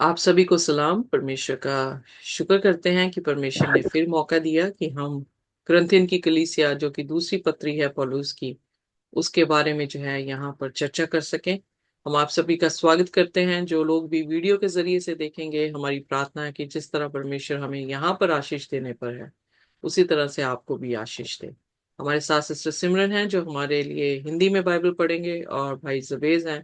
आप सभी को सलाम। परमेश्वर का शुक्र करते हैं कि परमेश्वर ने फिर मौका दिया कि हम कुरिन्थियन की कलीसिया जो कि दूसरी पत्री है पौलुस की, उसके बारे में जो है यहाँ पर चर्चा कर सकें। हम आप सभी का स्वागत करते हैं। जो लोग भी वीडियो के जरिए से देखेंगे, हमारी प्रार्थना है कि जिस तरह परमेश्वर हमें यहाँ पर आशीष देने पर है, उसी तरह से आपको भी आशीष दे। हमारे साथ सिस्टर सिमरन हैं जो हमारे लिए हिंदी में बाइबल पढ़ेंगे, और भाई जबेज हैं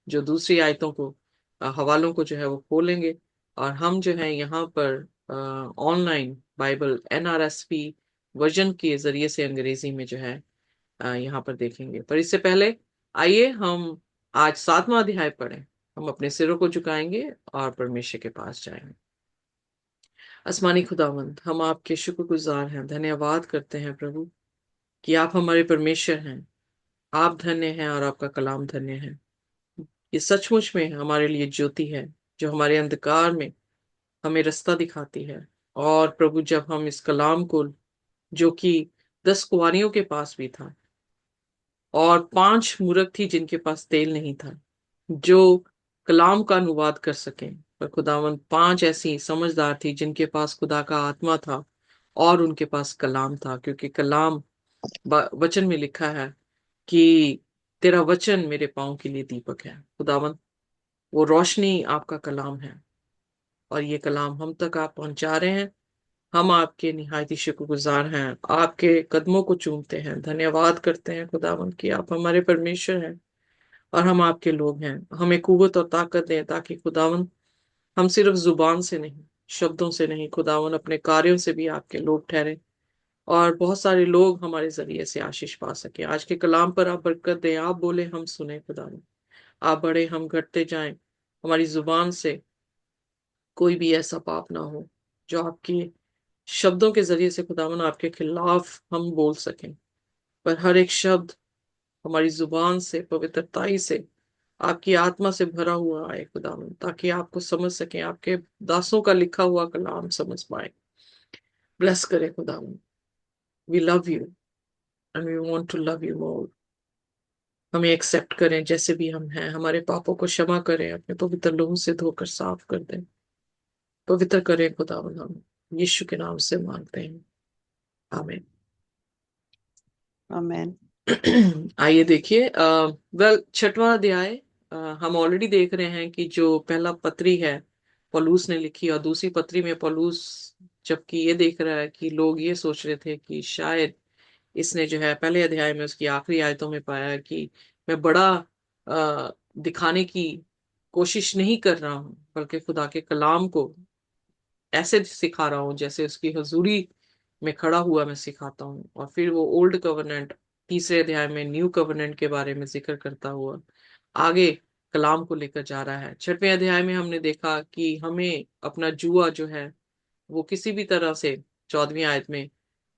जो दूसरी आयतों को, हवालों को जो है वो खोलेंगे। और हम जो है यहाँ पर ऑनलाइन बाइबल NRSV वर्जन के जरिए से अंग्रेजी में जो है यहाँ पर देखेंगे। पर इससे पहले आइए हम आज 7वां अध्याय पढ़ें। हम अपने सिरों को झुकाएंगे और परमेश्वर के पास जाएंगे। आसमानी खुदावंद, हम आपके शुक्रगुजार हैं, धन्यवाद करते हैं प्रभु कि आप हमारे परमेश्वर हैं। आप धन्य हैं और आपका कलाम धन्य है। ये सचमुच में हमारे लिए ज्योति है, जो हमारे अंधकार में हमें रास्ता दिखाती है। और प्रभु, जब हम इस कलाम को, जो कि 10 कुंवारियों के पास भी था और 5 मूर्ख थी जिनके पास तेल नहीं था, जो कलाम का अनुवाद कर सकें, पर खुदावन 5 ऐसी समझदार थी जिनके पास खुदा का आत्मा था और उनके पास कलाम था, क्योंकि कलाम वचन में लिखा है कि तेरा वचन मेरे पांव के लिए दीपक है। खुदावन, वो रोशनी आपका कलाम है, और ये कलाम हम तक आप पहुंचा रहे हैं। हम आपके निहायती शुक्रगुजार हैं, आपके कदमों को चूमते हैं, धन्यवाद करते हैं खुदावन कि आप हमारे परमेश्वर हैं और हम आपके लोग हैं। हमें कुव्वत और ताकत दें ताकि खुदावन हम सिर्फ जुबान से नहीं, शब्दों से नहीं, खुदावन अपने कार्यों से भी आपके लोग ठहरे, और बहुत सारे लोग हमारे जरिए से आशीष पा सके। आज के कलाम पर आप बरकत दें, आप बोले हम सुने खुदावन, आप बढ़े हम घटते जाएं। हमारी जुबान से कोई भी ऐसा पाप ना हो जो आपके शब्दों के जरिए से खुदावन आपके खिलाफ हम बोल सकें, पर हर एक शब्द हमारी जुबान से पवित्रताई से आपकी आत्मा से भरा हुआ आए खुदावन, ताकि आपको समझ सकें, आपके दासों का लिखा हुआ कलाम समझ पाए। ब्लेस करें खुदावन। We love you and we want to love you more. हमें एक्सेप्ट करें जैसे भी हम हैं, हमारे पापों को क्षमा करें, अपने पवित्र लहू से धोकर साफ कर दें, पवित्र करें खुदावन। हम यीशु के नाम से मांगते हैं, आमीन। आमेन। आइए देखिए, वेल 6वां अध्याय। हम ऑलरेडी देख रहे हैं कि जो पहला पत्री है पौलुस ने लिखी, और दूसरी पत्री में पौलुस जबकि ये देख रहा है कि लोग ये सोच रहे थे कि शायद इसने जो है पहले अध्याय में उसकी आखिरी आयतों में पाया कि मैं बड़ा दिखाने की कोशिश नहीं कर रहा हूं, बल्कि खुदा के कलाम को ऐसे सिखा रहा हूँ जैसे उसकी हजूरी में खड़ा हुआ मैं सिखाता हूँ। और फिर वो ओल्ड कवर्नेंट तीसरे अध्याय में न्यू कवर्नेंट के बारे में जिक्र करता हुआ आगे कलाम को लेकर जा रहा है। 6वें अध्याय में हमने देखा कि हमें अपना जुआ जो है वो किसी भी तरह से 14वीं आयत में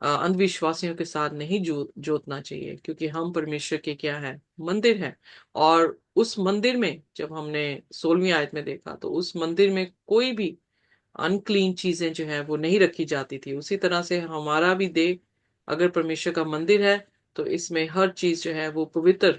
अंधविश्वासियों के साथ नहीं जोतना चाहिए, क्योंकि हम परमेश्वर के क्या है, मंदिर है। और उस मंदिर में जब हमने 16वीं आयत में देखा, तो उस मंदिर में कोई भी अनक्लीन चीजें जो है वो नहीं रखी जाती थी। उसी तरह से हमारा भी देह अगर परमेश्वर का मंदिर है, तो इसमें हर चीज जो है वो पवित्र,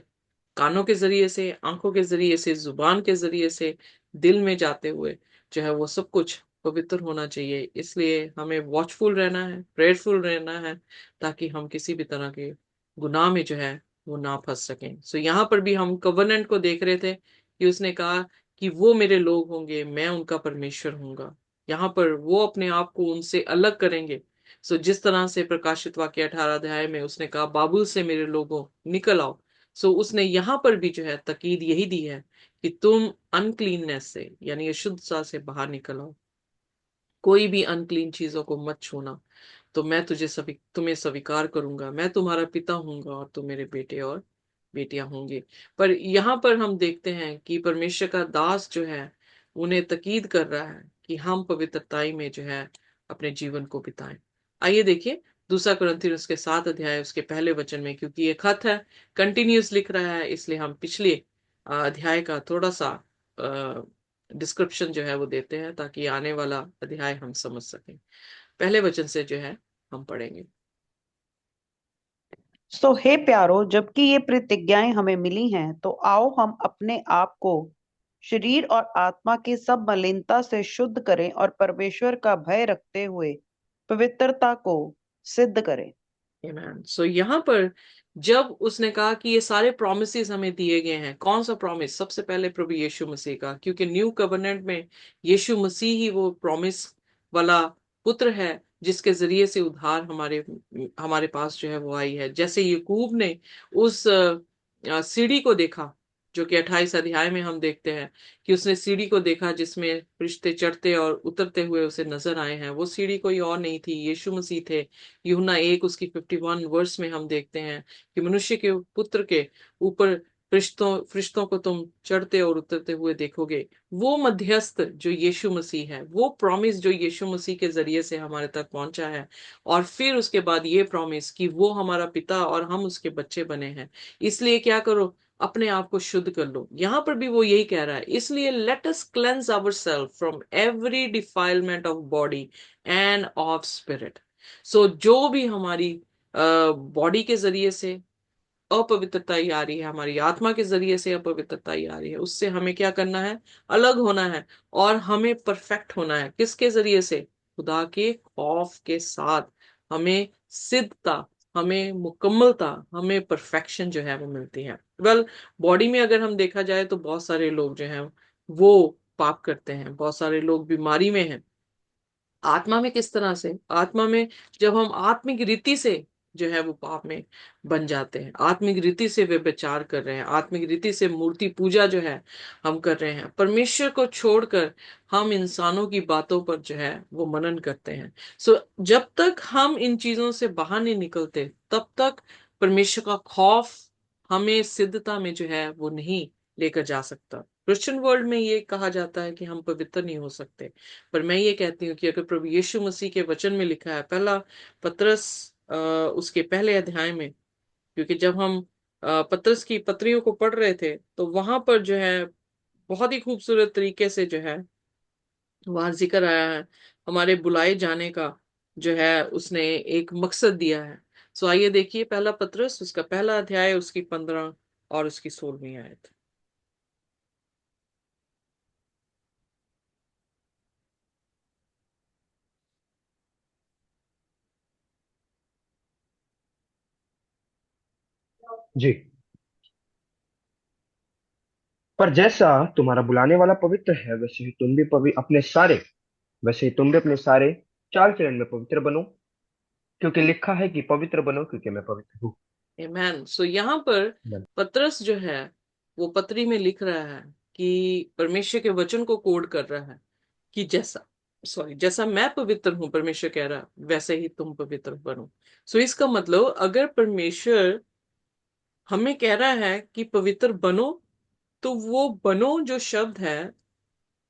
कानों के जरिए से, आंखों के जरिए से, जुबान के जरिए से, दिल में जाते हुए जो है वो सब कुछ पवित्र होना चाहिए। इसलिए हमें वॉचफुल रहना है, प्रेयरफुल रहना है, ताकि हम किसी भी तरह के गुनाह में जो है वो ना फंस सकें। सो यहाँ पर भी हम कवर्नेंट को देख रहे थे कि उसने कहा कि वो मेरे लोग होंगे, मैं उनका परमेश्वर होऊंगा। यहाँ पर वो अपने आप को उनसे अलग करेंगे। सो जिस तरह से प्रकाशित वाक्य 18 अध्याय में उसने कहा बाबुल से मेरे लोगों निकल आओ, सो उसने यहाँ पर भी जो है तकीद यही दी है कि तुम अनक्लीननेस से, यानी अशुद्धता से बाहर निकल आओ। कोई भी अनक्लीन चीजों को मत छूना, तो मैं तुम्हें स्वीकार करूंगा, मैं तुम्हारा पिता हूंगा और तुम मेरे बेटे और बेटियां होंगे। पर यहाँ पर हम देखते हैं कि परमेश्वर का दास जो है उन्हें तकीद कर रहा है कि हम पवित्रताई में जो है अपने जीवन को बिताएं। आइए देखिए दूसरा कुरिन्थियन उसके 7 अध्याय उसके पहले वचन में, क्योंकि ये खत है, कंटिन्यूस लिख रहा है, इसलिए हम पिछले अध्याय का थोड़ा सा डिस्क्रिप्शन जो है वो देते हैं, ताकि आने वाला अध्याय हम समझ सकें। पहले वचन से जो है हम पढ़ेंगे। सो हे प्यारो, जबकि ये प्रतिज्ञाएं हमें मिली हैं, तो आओ हम अपने आप को शरीर और आत्मा की सब मलिनता से शुद्ध करें और परमेश्वर का भय रखते हुए पवित्रता को सिद्ध करें। आमेन। सो यहाँ पर जब उसने कहा कि ये सारे प्रोमिसेस हमें दिए गए हैं, कौन सा प्रॉमिस? सबसे पहले प्रभु यीशु मसीह का, क्योंकि न्यू कवर्नेंट में यीशु मसीह ही वो प्रॉमिस वाला पुत्र है जिसके जरिए से उद्धार हमारे हमारे पास जो है वो आई है। जैसे याकूब ने उस सीढ़ी को देखा, जो कि 28 अध्याय में हम देखते हैं कि उसने सीढ़ी को देखा जिसमें फरिश्ते चढ़ते और उतरते हुए उसे नजर आए हैं। वो सीढ़ी कोई और नहीं थी, यीशु मसीह थे। यूहन्ना 1 उसकी 51 वर्स में हम देखते हैं कि मनुष्य के पुत्र के ऊपर फरिश्तों को तुम चढ़ते और उतरते हुए देखोगे। वो मध्यस्थ जो यीशु मसीह है, वो प्रॉमिस जो यीशु मसीह के जरिए से हमारे तक पहुंचा है, और फिर उसके बाद ये प्रॉमिस कि वो हमारा पिता और हम उसके बच्चे बने हैं। इसलिए क्या करो, अपने आप को शुद्ध कर लो। यहां पर भी वो यही कह रहा है, इसलिए let us cleanse our self from every defilement of body and of spirit. So जो भी हमारी बॉडी के जरिए से अपवित्रता ही आ रही है, हमारी आत्मा के जरिए से अपवित्रता ही आ रही है, उससे हमें क्या करना है? अलग होना है। और हमें परफेक्ट होना है। किसके जरिए से? खुदा के खौफ के साथ हमें सिद्धता, हमें मुकम्मलता, हमें परफेक्शन जो है वो मिलती है। वेल, बॉडी में अगर हम देखा जाए तो बहुत सारे लोग जो हैं वो पाप करते हैं, बहुत सारे लोग बीमारी में हैं। आत्मा में किस तरह से? आत्मा में जब हम आत्मिक रीति से जो है वो पाप में बन जाते हैं, आत्मिक रीति से वे विचार कर रहे हैं, आत्मिक रीति से मूर्ति पूजा जो है हम कर रहे हैं, परमेश्वर को छोड़कर हम इंसानों की बातों पर जो है वो मनन करते हैं। सो जब तक हम इन चीजों से बाहर नहीं निकलते, तब तक परमेश्वर का खौफ हमें सिद्धता में जो है वो नहीं लेकर जा सकता। क्रिश्चियन वर्ल्ड में ये कहा जाता है कि हम पवित्र नहीं हो सकते, पर मैं ये कहती हूँ कि अगर प्रभु यीशु मसीह के वचन में लिखा है, पहला पतरस उसके पहले अध्याय में, क्योंकि जब हम पतरस की पत्रियों को पढ़ रहे थे तो वहां पर जो है बहुत ही खूबसूरत तरीके से जो है वहां जिक्र आया है हमारे बुलाए जाने का, जो है उसने एक मकसद दिया है। सो आइए देखिए पहला पतरस उसका पहला अध्याय, उसकी 15 और उसकी 16वीं आयत। जी। पर जैसा तुम्हारा बुलाने वाला पवित्र है, वैसे ही तुम भी अपने सारे चाल चलन में पवित्र बनो, क्योंकि लिखा है कि पवित्र बनो क्योंकि मैं पवित्र हूँ। आमेन। सो यहाँ पर Amen। पतरस जो है वो पत्री में लिख रहा है कि परमेश्वर के वचन को कोड कर रहा है कि जैसा मैं पवित्र हूं, परमेश्वर कह रहा वैसे ही तुम पवित्र बनो। सो इसका मतलब अगर परमेश्वर हमें कह रहा है कि पवित्र बनो, तो वो बनो जो शब्द है,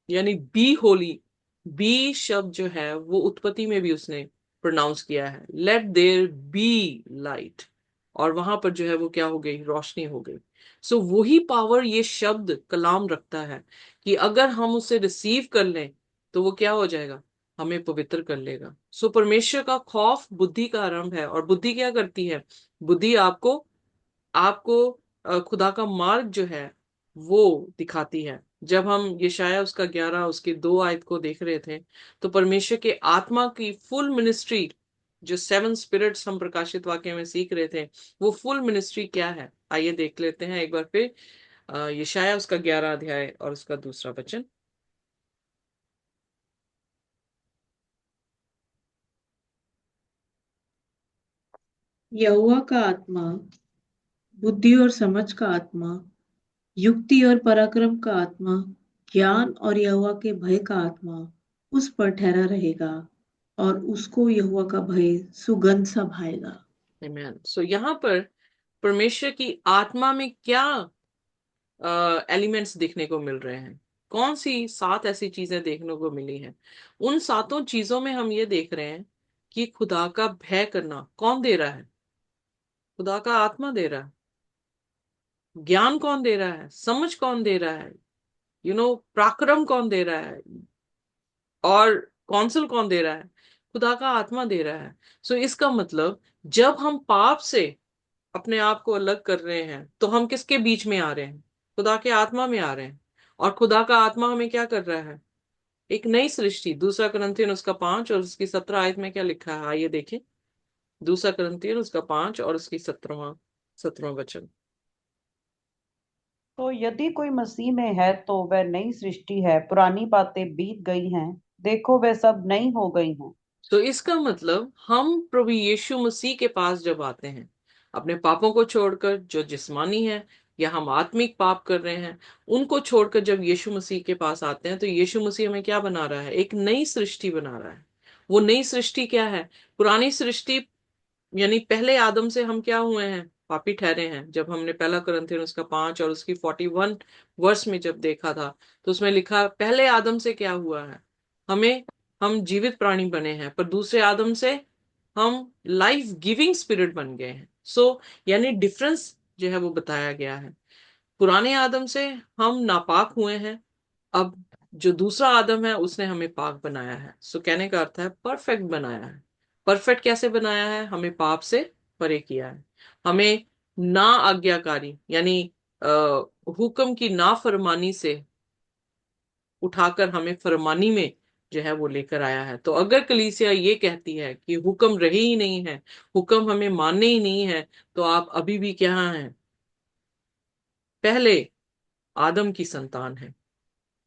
यानी बी होली, बी शब्द जो है वो उत्पत्ति में भी उसने प्रोनाउंस किया है, लेट देयर बी लाइट, और वहां पर जो है वो क्या हो गई? रोशनी हो गई। सो वही पावर ये शब्द कलाम रखता है कि अगर हम उसे रिसीव कर लें तो वो क्या हो जाएगा? हमें पवित्र कर लेगा। सो परमेश्वर का खौफ बुद्धि का आरंभ है, और बुद्धि क्या करती है? बुद्धि आपको आपको खुदा का मार्ग जो है वो दिखाती है। जब हम यशाया उसका 11 उसके 2 आयत को देख रहे थे, तो परमेश्वर के आत्मा की फुल मिनिस्ट्री, जो 7 स्पिरिट्स हम प्रकाशित वाक्य में सीख रहे थे, वो फुल मिनिस्ट्री क्या है? आइए देख लेते हैं एक बार फिर यशाया उसका 11 अध्याय और उसका दूसरा वचन। यहोवा का आत्मा बुद्धि और समझ का आत्मा, युक्ति और पराक्रम का आत्मा, ज्ञान और यहोवा के भय का आत्मा उस पर ठहरा रहेगा, और उसको यहोवा का भय सुगंध सा भाएगा। आमेन। सो यहाँ पर परमेश्वर की आत्मा में क्या एलिमेंट्स देखने को मिल रहे हैं? कौन सी 7 ऐसी चीजें देखने को मिली हैं? उन सातों चीजों में हम ये देख रहे हैं कि खुदा का भय करना कौन दे रहा है? खुदा का आत्मा दे रहा है। ज्ञान कौन दे रहा है? समझ कौन दे रहा है? पराक्रम कौन दे रहा है? और कौंसल कौन दे रहा है? खुदा का आत्मा दे रहा है। सो इसका मतलब जब हम पाप से अपने आप को अलग कर रहे हैं तो हम किसके बीच में आ रहे हैं? खुदा के आत्मा में आ रहे हैं। और खुदा का आत्मा हमें क्या कर रहा है? एक नई सृष्टि। दूसरा कुरिन्थियन उसका 5 और उसकी 17 आयत में क्या लिखा है, आइए देखें। दूसरा कुरिन्थियन उसका 5 और उसकी 17वां वचन। तो यदि कोई मसीह में है तो वह नई सृष्टि है, पुरानी बातें बीत गई हैं, देखो वह सब नई हो गई हैं। तो इसका मतलब हम प्रभु यीशु मसीह के पास जब आते हैं, अपने पापों को छोड़कर, जो जिस्मानी है या हम आत्मिक पाप कर रहे हैं, उनको छोड़कर जब यीशु मसीह के पास आते हैं, तो यीशु मसीह हमें क्या बना रहा है? एक नई सृष्टि बना रहा है। वो नई सृष्टि क्या है? पुरानी सृष्टि यानी पहले आदम से हम क्या हुए हैं? पापी ठहरे हैं। जब हमने पहला कुरिन्थियन उसका 5 और उसकी 41 वर्ष में जब देखा था, तो उसमें लिखा पहले आदम से क्या हुआ है? हम जीवित प्राणी बने हैं, पर दूसरे आदम से हम लाइफ गिविंग स्पिरिट बन गए हैं। यानी डिफरेंस जो है वो बताया गया है। पुराने आदम से हम नापाक हुए हैं, अब जो दूसरा आदम है उसने हमें पाक बनाया है। कहने का अर्थ है परफेक्ट बनाया है। परफेक्ट कैसे बनाया है? हमें पाप से परे किया है। हमें ना आज्ञाकारी यानी हुक्म की नाफरमानी से उठाकर हमें फरमानी में जो है वो लेकर आया है। तो अगर कलीसिया ये कहती है कि हुक्म रहे ही नहीं है, हुक्म हमें मानने ही नहीं है, तो आप अभी भी क्या हैं? पहले आदम की संतान है।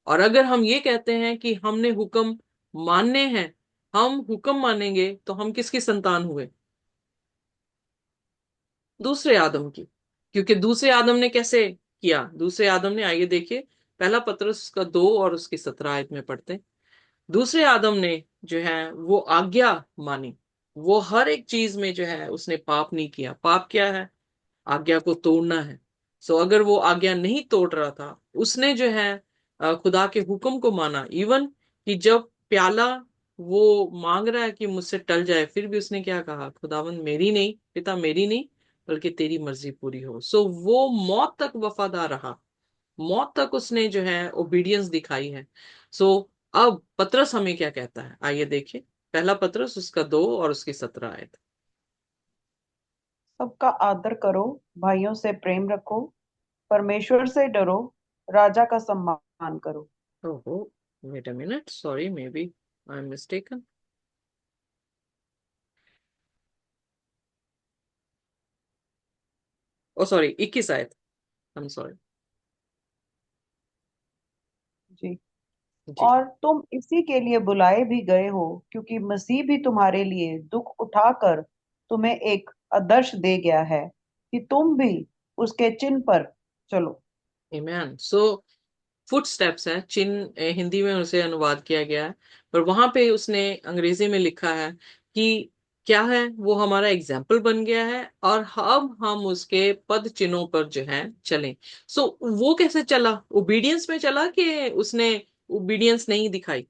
और अगर हम ये कहते हैं कि हमने हुक्म मानने हैं, हम हुक्म मानेंगे, तो हम किसकी संतान हुए? दूसरे आदम की। क्योंकि दूसरे आदम ने कैसे किया? दूसरे आदम ने, आइए देखिए, पहला पतरस का 2 और उसकी 17 आयत में पढ़ते हैं। दूसरे आदम ने जो है वो आज्ञा मानी। वो हर एक चीज में जो है उसने पाप नहीं किया। पाप क्या है? आज्ञा को तोड़ना है। अगर वो आज्ञा नहीं तोड़ रहा था, उसने जो है खुदा के हुक्म को माना। इवन कि जब प्याला वो मांग रहा है कि मुझसे टल जाए, फिर भी उसने क्या कहा? खुदावंद मेरी नहीं, पिता मेरी नहीं, बल्कि तेरी मर्जी पूरी हो। वो मौत तक वफादार रहा। मौत तक उसने जो है ओबीडियंस दिखाई है। अब पतरस हमें क्या कहता है, आइए देखिए। पहला पतरस उसका 2 और उसकी 17 आयत। सबका आदर करो, भाइयों से प्रेम रखो, परमेश्वर से डरो, राजा का सम्मान करो। ओहो, wait a minute, sorry, maybe I am mistaken. Oh sorry, 21 आयत। I am sorry. जी। जी। और तुम इसी के लिए बुलाए भी गए हो, क्योंकि मसीह भी तुम्हारे लिए दुख उठाकर तुम्हें एक आदर्श दे गया है कि तुम भी उसके चिन्ह पर चलो। आमेन। फुट स्टेप्स है, चिन्ह हिंदी में उसे अनुवाद किया गया है, पर वहां पे उसने अंग्रेजी में लिखा है कि क्या है? वो हमारा एग्जाम्पल बन गया है और अब हम उसके पद चिन्हों पर जो है चलें। वो कैसे चला? ओबीडियंस में चला कि उसने ओबीडियंस नहीं दिखाई?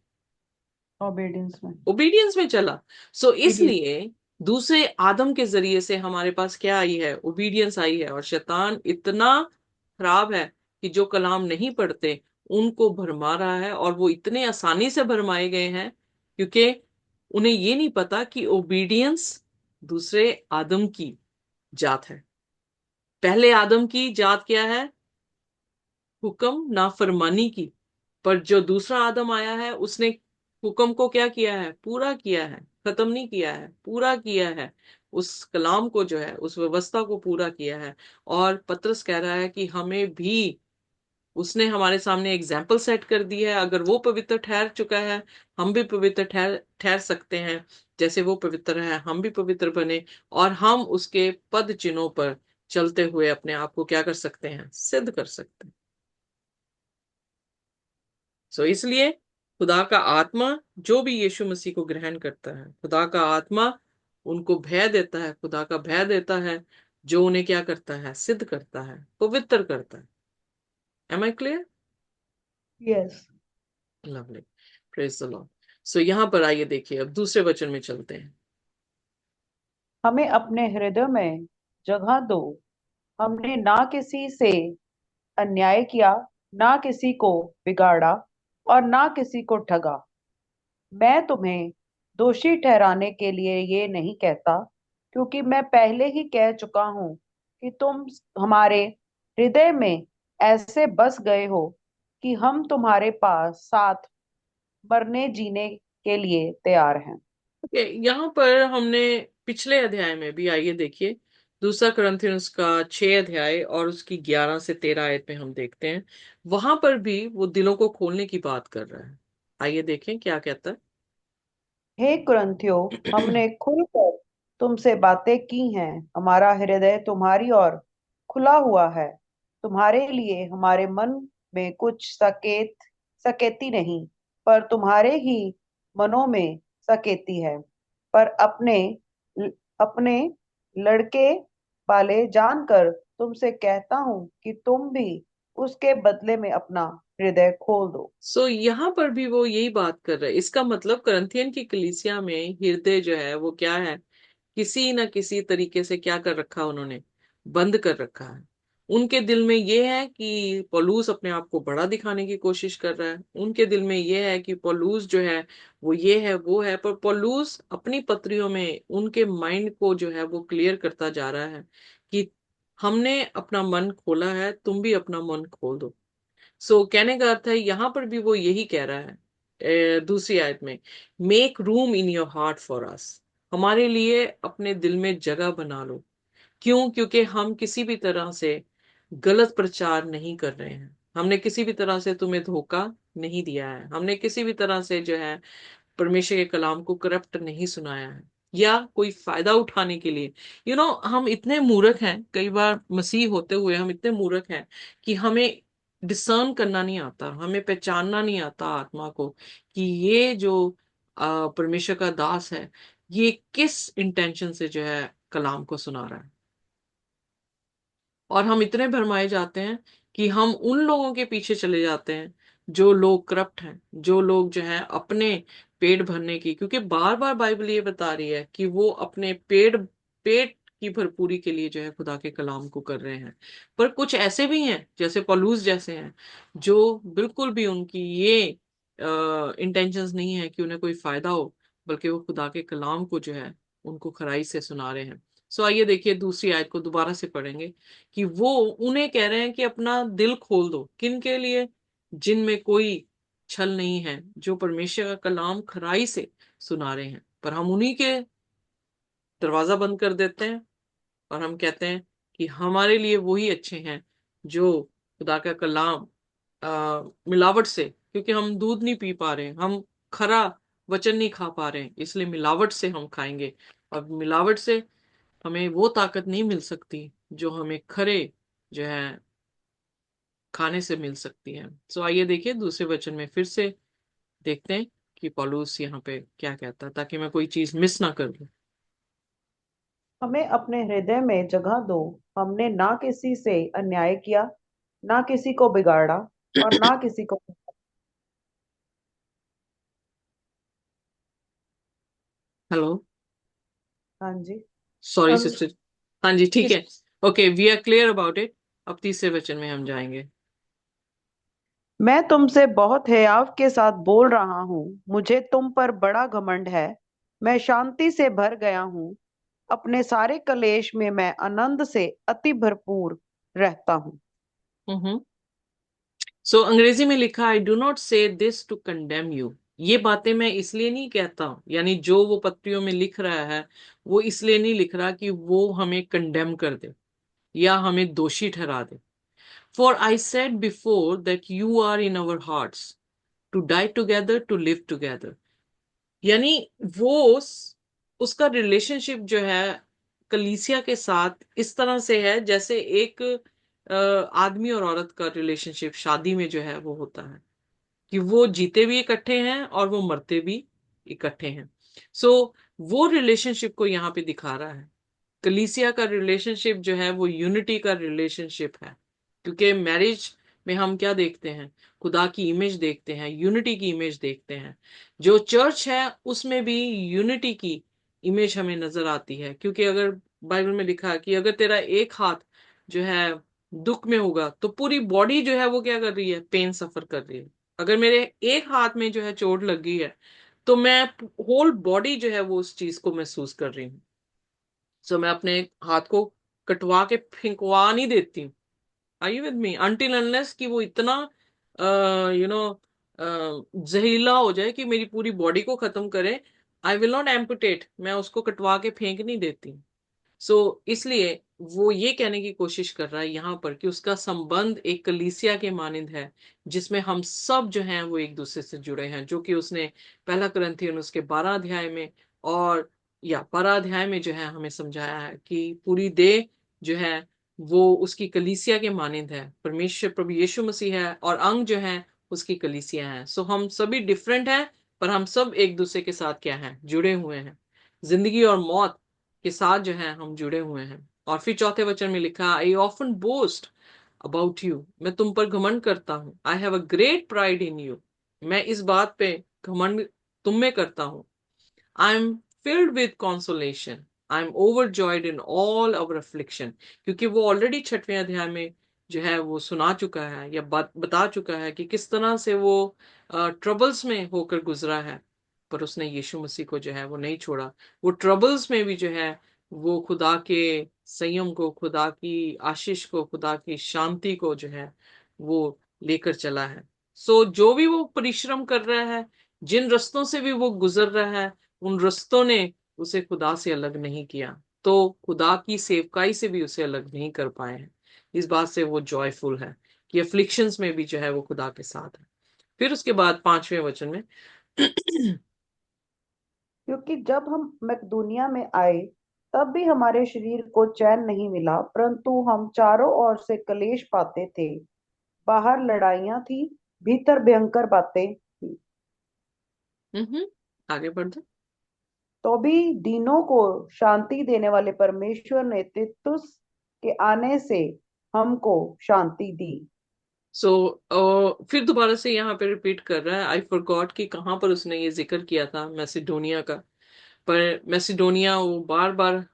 ओबीडियंस में। ओबीडियंस में चला। obedience। इसलिए दूसरे आदम के जरिए से हमारे पास क्या आई है? ओबीडियंस आई है। और शैतान इतना खराब है कि जो कलाम नहीं पढ़ते उनको भरमा रहा है, और वो इतने आसानी से भरमाए गए हैं क्योंकि उन्हें ये नहीं पता कि ओबीडियंस दूसरे आदम की जात है। पहले आदम की जात क्या है? हुक्म नाफरमानी की। पर जो दूसरा आदम आया है उसने हुक्म को क्या किया है? पूरा किया है। खत्म नहीं किया है, पूरा किया है। उस कलाम को जो है, उस व्यवस्था को पूरा किया है। और पतरस कह रहा है कि हमें भी उसने हमारे सामने एग्जाम्पल सेट कर दी है। अगर वो पवित्र ठहर चुका है, हम भी पवित्र ठहर ठहर सकते हैं। जैसे वो पवित्र है, हम भी पवित्र बने, और हम उसके पद चिन्हों पर चलते हुए अपने आप को क्या कर सकते हैं? सिद्ध कर सकते हैं। इसलिए खुदा का आत्मा जो भी यीशु मसीह को ग्रहण करता है, खुदा का आत्मा उनको भय देता है, खुदा का भय देता है, जो उन्हें क्या करता है? सिद्ध करता है, पवित्र करता है। Am I clear? Yes. Lovely, praise the Lord. यहां पर आइए देखिए, अब दूसरे वचन में चलते हैं। हमें अपने हृदय में जगह दो। हमने ना किसी से अन्याय किया, ना किसी को बिगाड़ा और ना किसी को ठगा। मैं तुम्हें दोषी ठहराने के लिए ये नहीं कहता, क्योंकि मैं पहले ही कह चुका हूं कि तुम हमारे हृदय में ऐसे बस गए हो कि हम तुम्हारे पास साथ मरने जीने के लिए तैयार हैं। यहाँ पर हमने पिछले अध्याय में भी, आइए देखिए, दूसरा कुरिन्थियंस का 6 अध्याय और उसकी 11 से 13 आयत में हम देखते हैं, वहां पर भी वो दिलों को खोलने की बात कर रहा है। आइए देखें क्या कहता हे कुरिन्थियों, है। हमने खुलकर तुमसे बातें की हैं। हमारा हृदय तुम्हारी ओर खुला हुआ है। तुम्हारे लिए हमारे मन में कुछ सकेती नहीं, पर तुम्हारे ही मनों में सकेती है। पर अपने लड़के वाले जानकर तुमसे कहता हूँ कि तुम भी उसके बदले में अपना हृदय खोल दो। यहाँ पर भी वो यही बात कर रहा है। इसका मतलब करंथियन की कलीसिया में हृदय जो है वो क्या है, किसी न किसी तरीके से क्या कर रखा उन्होंने, बंद कर रखा है। उनके दिल में ये है कि पौलुस अपने आप को बड़ा दिखाने की कोशिश कर रहा है। उनके दिल में ये है कि पौलुस जो है वो ये है वो है। पर पौलुस अपनी पत्रियों में उनके माइंड को जो है वो क्लियर करता जा रहा है कि हमने अपना मन खोला है, तुम भी अपना मन खोल दो। कहने का अर्थ है यहां पर भी वो यही कह रहा है, दूसरी आयत में, make room in your heart for us, हमारे लिए अपने दिल में जगह बना लो। क्यों? क्योंकि हम किसी भी तरह से गलत प्रचार नहीं कर रहे हैं। हमने किसी भी तरह से तुम्हें धोखा नहीं दिया है। हमने किसी भी तरह से जो है परमेश्वर के कलाम को करप्ट नहीं सुनाया है, या कोई फायदा उठाने के लिए। हम इतने मूर्ख हैं, कई बार मसीह होते हुए हम इतने मूर्ख हैं कि हमें डिसर्न करना नहीं आता, हमें पहचानना नहीं आता आत्मा को कि ये जो परमेश्वर का दास है, ये किस इंटेंशन से जो है कलाम को सुना रहा है। और हम इतने भरमाए जाते हैं कि हम उन लोगों के पीछे चले जाते हैं जो लोग करप्ट हैं, जो लोग जो है अपने पेट भरने की, क्योंकि बार बार बाइबल ये बता रही है कि वो अपने पेट पेट की भरपूरी के लिए जो है खुदा के कलाम को कर रहे हैं। पर कुछ ऐसे भी हैं जैसे पौलुस जैसे हैं, जो बिल्कुल भी उनकी ये इंटेंशंस नहीं है कि उन्हें कोई फायदा हो, बल्कि वो खुदा के कलाम को जो है उनको खराई से सुना रहे हैं। आइए देखिए दूसरी आयत को दोबारा से पढ़ेंगे कि वो उन्हें कह रहे हैं कि अपना दिल खोल दो। किन के लिए? जिनमें कोई छल नहीं है, जो परमेश्वर का कलाम खराई से सुना रहे हैं। पर हम उन्हीं के दरवाजा बंद कर देते हैं और हम कहते हैं कि हमारे लिए वही अच्छे हैं जो खुदा का कलाम मिलावट से, क्योंकि हम दूध नहीं पी पा रहे, हम खरा वचन नहीं खा पा रहे, इसलिए मिलावट से हम खाएंगे। और मिलावट से हमें वो ताकत नहीं मिल सकती जो हमें खरे जो है खाने से मिल सकती है। आइए देखिए दूसरे वचन में फिर से देखते हैं कि पौलुस यहाँ पे क्या कहता है, ताकि मैं कोई चीज मिस ना कर दूं। हमें अपने हृदय में जगह दो। हमने ना किसी से अन्याय किया, ना किसी को बिगाड़ा, और ना किसी को। हेलो। हाँ जी। सॉरी हम सिस्टर। हाँ जी ठीक किस है। Okay, we are clear about it. अब तीसरे वचन में हम जाएंगे। मैं तुमसे बहुत हियाव के साथ बोल रहा हूँ। मुझे तुम पर बड़ा घमंड है। मैं शांति से भर गया हूँ। अपने सारे कलेश में मैं आनंद से अति भरपूर रहता हूँ। हम्म। अंग्रेजी में लिखा, आई डू नॉट से दिस टू कंडेम यू। ये बातें मैं इसलिए नहीं कहता, यानी जो वो पत्रियों में लिख रहा है वो इसलिए नहीं लिख रहा कि वो हमें कंडेम कर दे या हमें दोषी ठहरा दे। For I said before that you are in our hearts to die together to live together. यानी वो उसका रिलेशनशिप जो है कलीसिया के साथ इस तरह से है जैसे एक आदमी और औरत का रिलेशनशिप शादी में जो है वो होता है, कि वो जीते भी इकट्ठे हैं और वो मरते भी इकट्ठे हैं। सो वो रिलेशनशिप को यहाँ पे दिखा रहा है। कलीसिया का रिलेशनशिप जो है वो यूनिटी का रिलेशनशिप है, क्योंकि मैरिज में हम क्या देखते हैं? खुदा की इमेज देखते हैं, यूनिटी की इमेज देखते हैं। जो चर्च है उसमें भी यूनिटी की इमेज हमें नजर आती है, क्योंकि अगर बाइबल में लिखा है कि अगर तेरा एक हाथ जो है दुख में होगा तो पूरी बॉडी जो है वो क्या कर रही है? पेन सफर कर रही है। अगर मेरे एक हाथ में जो है चोट लग गई है तो मैं होल बॉडी जो है वो उस चीज को महसूस कर रही हूँ। मैं अपने हाथ को कटवा के फेंकवा नहीं देती हूँ। Are you with me? Until unless कि वो इतना यू नो जहरीला हो जाए कि मेरी पूरी बॉडी को खत्म करे, आई विल नॉट एम्पुटेट, मैं उसको कटवा के फेंक नहीं देती। सो इसलिए वो ये कहने की कोशिश कर रहा है यहाँ पर कि उसका संबंध एक कलीसिया के मानिंद है, जिसमें हम सब जो हैं वो एक दूसरे से जुड़े हैं, जो कि उसने पहला कुरिन्थियन उसके 12 अध्याय में और या 12 अध्याय में जो है हमें समझाया है कि पूरी देह जो है वो उसकी कलीसिया के मानिंद है, परमेश्वर प्रभु यीशु मसीह है और अंग जो है उसकी कलीसिया है। सो हम सभी डिफरेंट हैं, पर हम सब एक दूसरे के साथ क्या हैं, जुड़े हुए हैं, जिंदगी और मौत के साथ जो है हम जुड़े हुए हैं। और फिर चौथे वचन में लिखा, I often boast about you, मैं तुम पर घमंड करता हूँ, I have a great pride in you, मैं इस बात पे घमंड तुम में करता हूँ। I am filled with consolation, I am overjoyed in all our affliction, क्योंकि वो ऑलरेडी छठवें अध्याय में जो है वो सुना चुका है या बता चुका है कि किस तरह से वो ट्रबल्स में होकर गुजरा है, पर उसने यीशु मसीह को जो है वो नहीं छोड़ा। वो ट्रबल्स में भी जो है वो खुदा के संयम को, खुदा की आशीष को, खुदा की शांति को जो है वो लेकर चला है। सो जो भी वो परिश्रम कर रहा है, जिन रस्तों से भी वो गुजर रहा है, उन रस्तों ने उसे खुदा से अलग नहीं किया, तो खुदा की सेवकाई से भी उसे अलग नहीं कर पाए हैं। इस बात से वो जॉयफुल है कि अफ्लिक्शंस में भी जो है वो खुदा के साथ है। फिर उसके बाद 5वें वचन में क्योंकि जब हम मकदूनिया में आए तब भी हमारे शरीर को चैन नहीं मिला, परंतु हम चारों ओर से क्लेश पाते थे। बाहर लड़ाइयां थी, भीतर भयंकर बातें थी। हम्म, आगे बढ़ दो। तो भी दीनों को शांति देने वाले परमेश्वर ने तीतुस के आने से हमको शांति दी। सो फिर दोबारा से यहाँ पे रिपीट कर रहा है, आई फॉरगॉट कि कहाँ पर उसने ये जिक्र किया था मैसिडोनिया का। पर मैसिडोनिया वो बार बार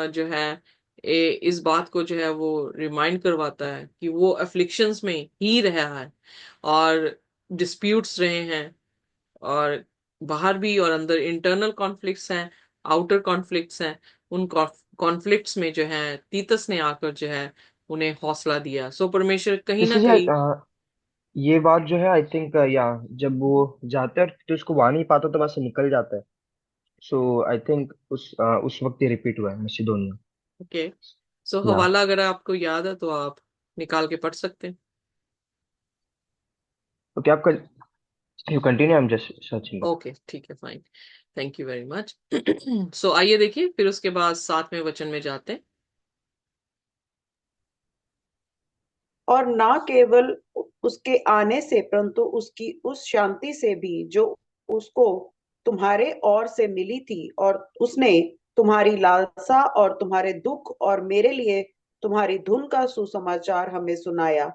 जो है इस बात को जो है वो रिमाइंड करवाता है कि वो अफ्लिक्शंस में ही रहा है और डिस्प्यूट्स रहे हैं, और बाहर भी और अंदर इंटरनल कॉन्फ्लिक्ट्स हैं, आउटर कॉन्फ्लिक्ट्स हैं। उन कॉन्फ्लिक्ट्स में जो है तीतस ने आकर जो है उन्हें हौसला दिया। सो परमेश्वर कहीं ना इसलिए कहीं ये बात जो है आई थिंक या जब वो जाता है तो उसको वहां नहीं पाता तो वहां से निकल जाता है। सो आई थिंक उस वक्त ये रिपीट हुआ है मसिडोनिया। ओके। सो या हवाला अगर आपको याद है तो आप निकाल के पढ़ सकते हैं। ओके, आपका you continue, I am just searching it. Okay, ठीक है, fine, thank you very much. So आइए देखिए, फिर उसके बाद 7वें वचन में जाते हैं। और ना केवल उसके आने से, परंतु उसकी उस शांति से भी जो उसको तुम्हारे ओर से मिली थी, और उसने तुम्हारी लालसा और तुम्हारे दुख और मेरे लिए तुम्हारी धुन का सुसमाचार हमें सुनाया,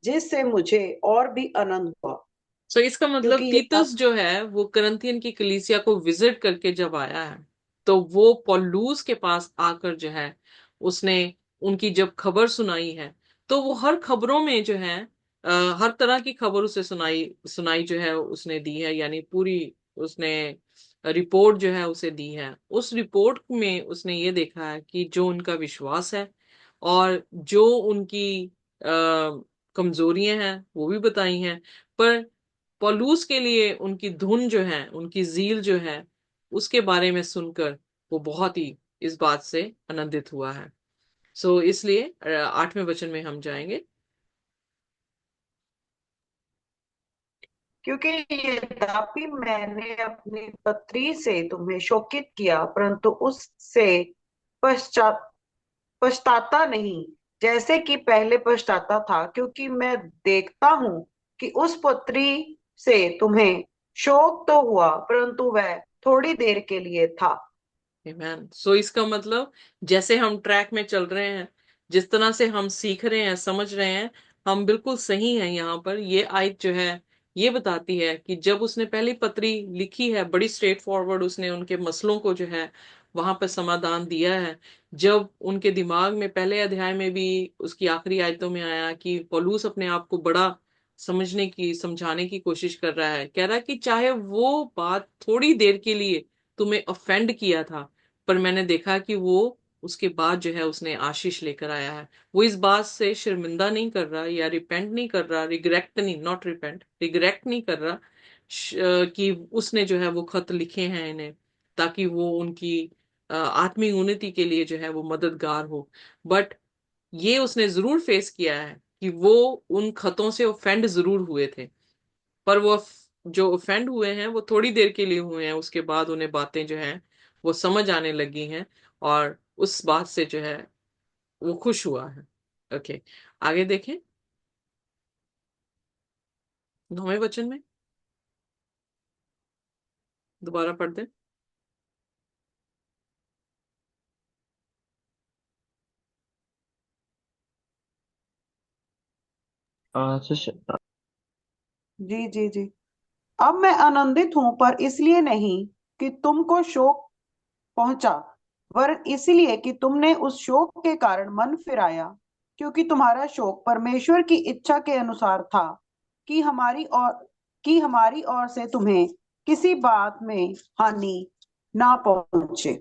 जिससे मुझे और भी आनंद हुआ। सो इसका मतलब क्योंकि ये तीतुस जो है वो करंथियन की कलीसिया को विजिट करके जब आया है, तो वो पौलुस के पास आकर जो है उसने उनकी जब खबर सुनाई है, तो वो हर खबरों में जो है हर तरह की खबर उसे सुनाई सुनाई जो है उसने दी है, यानी पूरी उसने रिपोर्ट जो है उसे दी है। उस रिपोर्ट में उसने ये देखा है कि जो उनका विश्वास है और जो उनकी कमजोरियां हैं वो भी बताई हैं, पर पौलुस के लिए उनकी धुन जो है, उनकी जील जो है, उसके बारे में सुनकर वो बहुत ही इस बात से आनंदित हुआ है। सो इसलिए 8वें वचन में हम जाएंगे। क्योंकि यद्यपि मैंने अपनी पत्री से तुम्हें शोकित किया, परंतु उससे पश्चात पछताता नहीं, जैसे कि पहले पछताता था, क्योंकि मैं देखता हूं कि उस पत्री से तुम्हें शोक तो हुआ, परंतु वह थोड़ी देर के लिए था। आमेन। सो इसका मतलब जैसे हम ट्रैक में चल रहे हैं, जिस तरह से हम सीख रहे हैं, समझ रहे हैं, हम बिल्कुल सही हैं। यहाँ पर ये आयत जो है ये बताती है कि जब उसने पहली पत्री लिखी है, बड़ी स्ट्रेट फॉरवर्ड उसने उनके मसलों को जो है वहां पर समाधान दिया है। जब उनके दिमाग में पहले अध्याय में भी उसकी आखिरी आयतों में आया कि पौलुस अपने आप को बड़ा समझने की, समझाने की कोशिश कर रहा है, कह रहा है कि चाहे वो बात थोड़ी देर के लिए तुम्हें ऑफेंड किया था, पर मैंने देखा कि वो उसके बाद जो है उसने आशीष लेकर आया है। वो इस बात से शर्मिंदा नहीं कर रहा या रिपेंट नहीं कर रहा, रिग्रेट नहीं, नॉट रिपेंट, रिग्रेट नहीं कर रहा कि उसने जो है वो खत लिखे हैं इन्हें, ताकि वो उनकी आत्मिक उन्नति के लिए जो है वो मददगार हो। बट ये उसने जरूर फेस किया है कि वो उन खतों से ऑफेंड जरूर हुए थे, पर वो जो ऑफेंड हुए हैं वो थोड़ी देर के लिए हुए हैं, उसके बाद उन्हें बातें जो हैं वो समझ आने लगी हैं, और उस बात से जो है वो खुश हुआ है। ओके, आगे देखें 9वें वचन में, दोबारा पढ़ दें। सिस्टर। जी जी जी। अब मैं आनंदित हूं, पर इसलिए नहीं कि तुमको शोक पहुंचा, वरन इसलिए कि तुमने उस शोक के कारण मन फिराया, क्योंकि तुम्हारा शोक परमेश्वर की इच्छा के अनुसार था, कि हमारी ओर से तुम्हें किसी बात में हानि ना पहुंचे।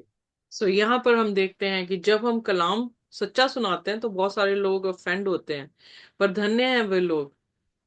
सो यहाँ पर हम देखते हैं कि जब हम कलाम सच्चा सुनाते हैं तो बहुत सारे लोग ऑफेंड होते हैं, पर धन्य हैं वे लोग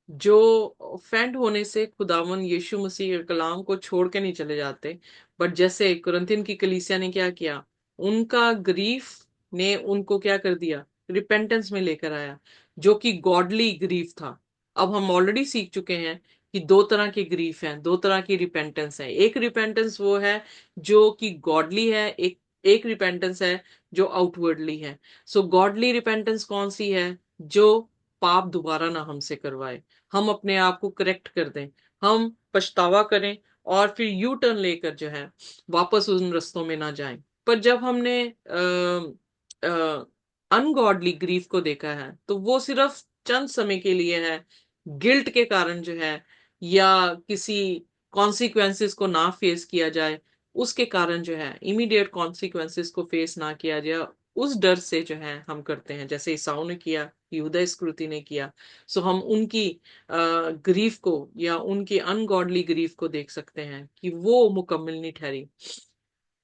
जो ऑफेंड होने से खुदावन यीशु मसीह के कलाम को छोड़ के नहीं चले जाते। बट जैसे कुरिन्थियन की कलीसिया ने क्या किया, उनका ग्रीफ ने उनको क्या कर दिया, रिपेंटेंस में लेकर आया, जो कि गॉडली ग्रीफ था। अब हम ऑलरेडी सीख चुके हैं कि दो तरह के ग्रीफ हैं, दो तरह की रिपेंटेंस है। एक रिपेंटेंस वो है जो कि गॉडली है, एक एक रिपेंटेंस है जो आउटवर्डली है। सो गॉडली रिपेंटेंस कौन सी है? जो पाप दोबारा ना हमसे करवाए, हम अपने आप को करेक्ट कर दें, हम पछतावा करें और फिर यू टर्न लेकर जो है वापस उन रास्तों में ना जाएं। पर जब हमने अनगॉडली ग्रीफ को देखा है तो वो सिर्फ चंद समय के लिए है, गिल्ट के कारण जो है, या किसी कॉन्सिक्वेंसेस को ना फेस किया जाए उसके कारण जो है, इमीडिएट कॉन्सिक्वेंसेस को फेस ना किया जाए उस डर से जो है हम करते हैं, जैसे ईसाऊ ने किया, यहूदा इस्करियोती ने किया। सो हम उनकी ग्रीफ को या उनकी अनगॉडली ग्रीफ को देख सकते हैं कि वो मुकम्मल नहीं ठहरी।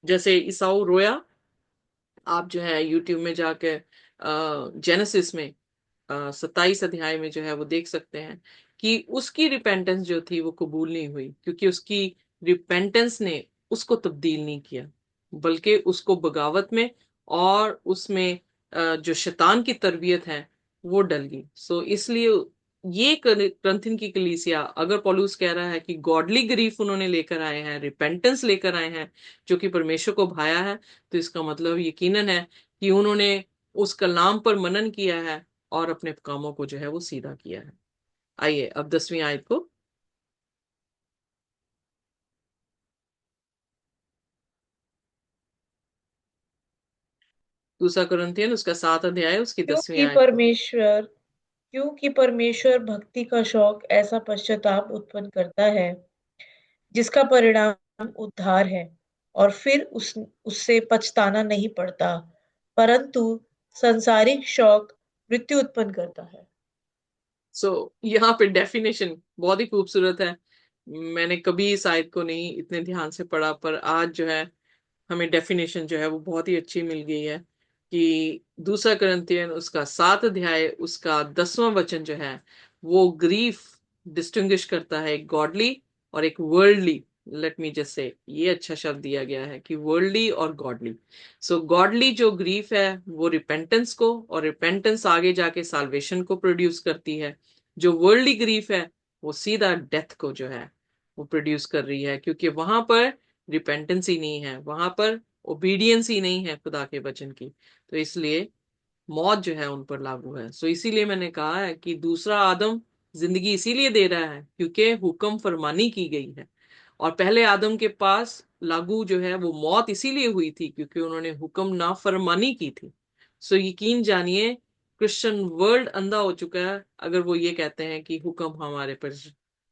जैसे ईसाऊ रोया, आप जो है यूट्यूब में जाकर जेनेसिस में 27 अध्याय में जो है वो देख सकते हैं कि उसकी रिपेंटेंस जो थी वो कबूल नहीं हुई, क्योंकि उसकी रिपेंटेंस ने उसको तब्दील नहीं किया, बल्कि उसको बगावत में और उसमें जो शैतान की तरबियत है वो डल गई। सो इसलिए ये करंथिन की कलीसिया, अगर पौलुस कह रहा है कि गॉडली ग्रीफ उन्होंने लेकर आए हैं, रिपेंटेंस लेकर आए हैं जो कि परमेश्वर को भाया है, तो इसका मतलब यकीनन है कि उन्होंने उस कलाम पर मनन किया है और अपने कामों को जो है वो सीधा किया है। आइए अब 10वीं आयत को, दूसरा कुरिन्थियन उसका 7 अध्याय उसकी 10वीं क्योंकि आयत को। परमेश्वर क्योंकि परमेश्वर भक्ति का शौक ऐसा पश्चाताप उत्पन्न करता है जिसका परिणाम उद्धार है, और फिर उससे पछताना नहीं पड़ता, परंतु संसारिक शौक मृत्यु उत्पन्न करता है। सो यहाँ पे डेफिनेशन बहुत ही खूबसूरत है। मैंने कभी इस आयत को नहीं इतने ध्यान से पढ़ा, पर आज जो है हमें डेफिनेशन जो है वो बहुत ही अच्छी मिल गई है कि दूसरा कुरिन्थियन उसका 7 अध्याय उसका 10वां वचन जो है वो ग्रीफ डिस्टिंग्विश करता है एक गॉडली और एक worldly. Let me just say, ये अच्छा शब्द दिया गया है कि वर्ल्डली और गॉडली। सो गॉडली जो ग्रीफ है वो रिपेंटेंस को, और रिपेंटेंस आगे जाके साल्वेशन को प्रोड्यूस करती है। जो वर्ल्डली ग्रीफ है वो सीधा डेथ को जो है वो प्रोड्यूस कर रही है, क्योंकि वहां पर रिपेंटेंस ही नहीं है, वहां पर ओबीडियंस ही नहीं है खुदा के वचन की, तो इसलिए मौत जो है उन पर लागू है। सो इसीलिए मैंने कहा है कि दूसरा आदम जिंदगी इसीलिए दे रहा है क्योंकि हुक्म फरमानी की गई है, और पहले आदम के पास लागू जो है वो मौत इसीलिए हुई थी क्योंकि उन्होंने हुक्म ना फरमानी की थी। सो यकीन जानिए क्रिश्चियन वर्ल्ड अंधा हो चुका है अगर वो ये कहते हैं कि हुक्म हमारे पर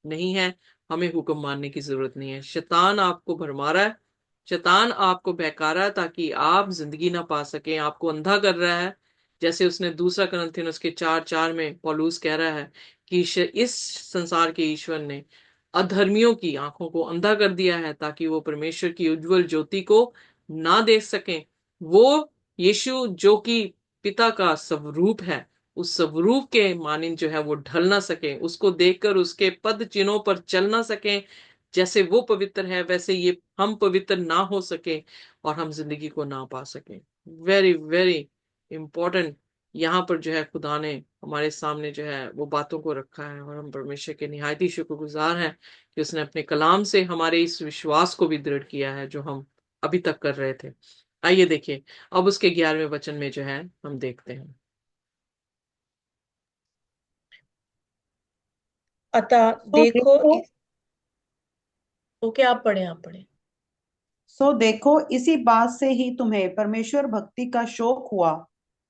नहीं है, हमें हुक्म मानने की जरूरत नहीं है। शैतान आपको भरमा रहा है, शैतान आपको बहका रहा है ताकि आप जिंदगी ना पा सकें, आपको अंधा कर रहा है। जैसे उसने दूसरा कुरिन्थियन उसके 4:4 में पौलुस कह रहा है कि इस संसार के ईश्वर ने अधर्मियों की आंखों को अंधा कर दिया है ताकि वो परमेश्वर की उज्जवल ज्योति को ना देख सकें। वो यीशु जो कि पिता का स्वरूप है, उस स्वरूप के मानिंद जो है वो ढल ना सके, उसको देखकर उसके पद चिन्हों पर चल ना सके। जैसे वो पवित्र है वैसे ये हम पवित्र ना हो सके और हम जिंदगी को ना पा सके। वेरी वेरी इंपॉर्टेंट यहाँ पर जो है खुदा ने हमारे सामने जो है वो बातों को रखा है, और हम परमेश्वर के निहायत ही शुक्रगुजार हैं कि उसने अपने कलाम से हमारे इस विश्वास को भी दृढ़ किया है जो हम अभी तक कर रहे थे। आइए देखिए, अब उसके 11वें वचन में जो है हम देखते हैं। अतः तो देखो देखो ओके, आप पढ़े। सो देखो, इसी बात से ही तुम्हें परमेश्वर भक्ति का शौक हुआ।